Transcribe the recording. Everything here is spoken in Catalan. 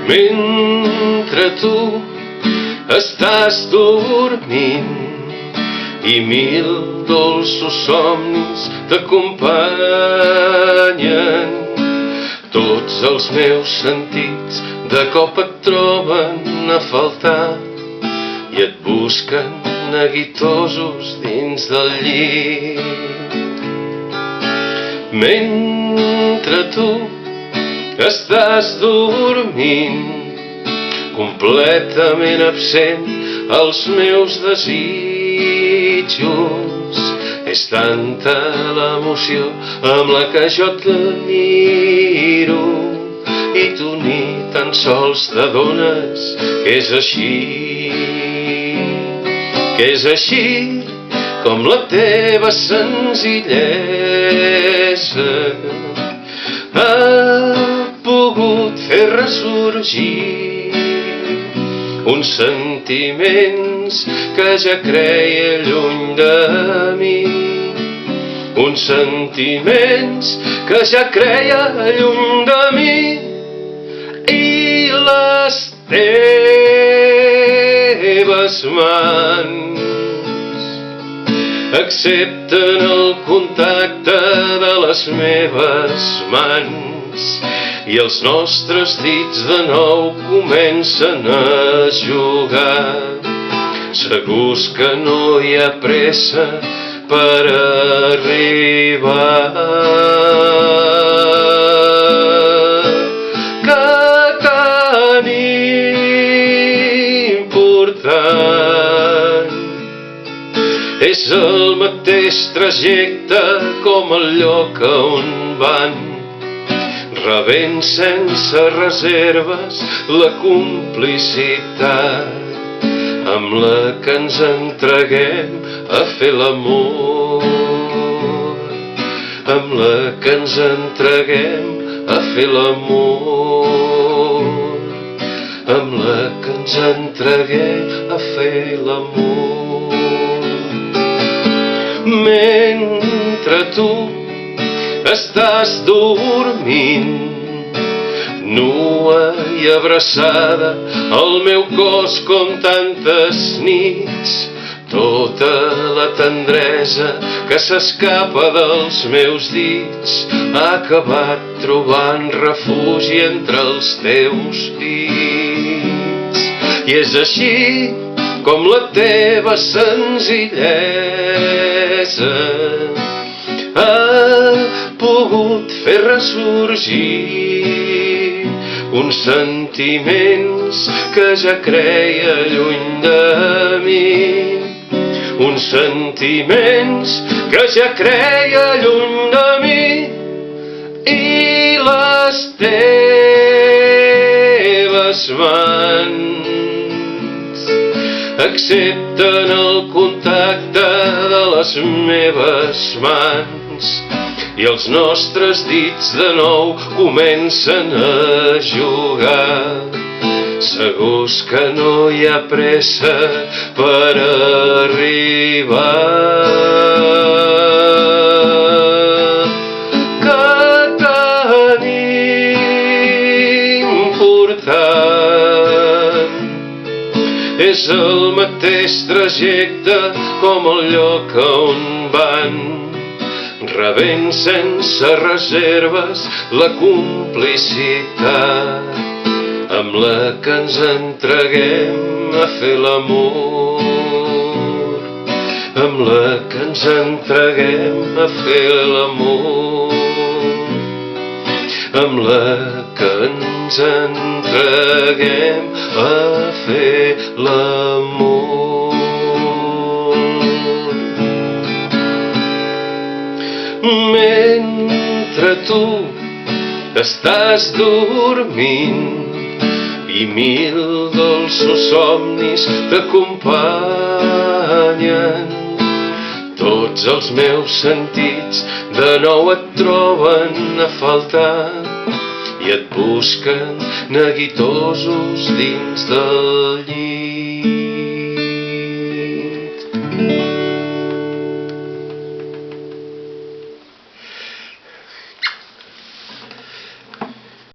Mentre tu estàs dormint i mil dolços somnis t'acompanyen, tots els meus sentits de cop et troben a faltar i et busquen neguitosos dins del llit. Mentre tu estàs dormint, completament absent als meus desitjos, és tanta l'emoció amb la que jo et miro i tu ni tan sols t'adones que és així com la teva senzillesa ha pogut fer ressorgir uns sentiments que ja creia lluny de mi, uns sentiments que ja creia lluny de mi, i les teves mans accepten el contacte de les meves mans i els nostres dits de nou comencen a jugar. Segurs que no hi ha pressa per arribar. Que tan important és el mateix trajecte com el lloc on van, rebent sense reserves la complicitat amb la que ens entreguem a fer l'amor, amb la que ens entreguem a fer l'amor, amb la que ens entreguem a fer l'amor. Mentre tu estàs dormint, nua i abraçada al meu cos com tantes nits, tota la tendresa que s'escapa dels meus dits ha acabat trobant refugi entre els teus dits. I és així com la teva senzillesa ha pogut fer ressorgir uns sentiments que ja creia lluny de mi, uns sentiments que ja creia lluny de mi, i les teves mans accepten el contacte de les meves mans i els nostres dits de nou comencen a jugar. Segurs que no hi ha pressa per arribar. Que tan important és el mateix trajecte com el lloc on van, rebent sense reserves la complicitat amb la que ens entreguem a fer l'amor, amb la que ens entreguem a fer l'amor, amb la que ens entreguem a fer l'amor. Mentre tu estàs dormint i mil dolços somnis t'acompanyen, tots els meus sentits de nou et troben a faltar i et busquen neguitosos dins del llit.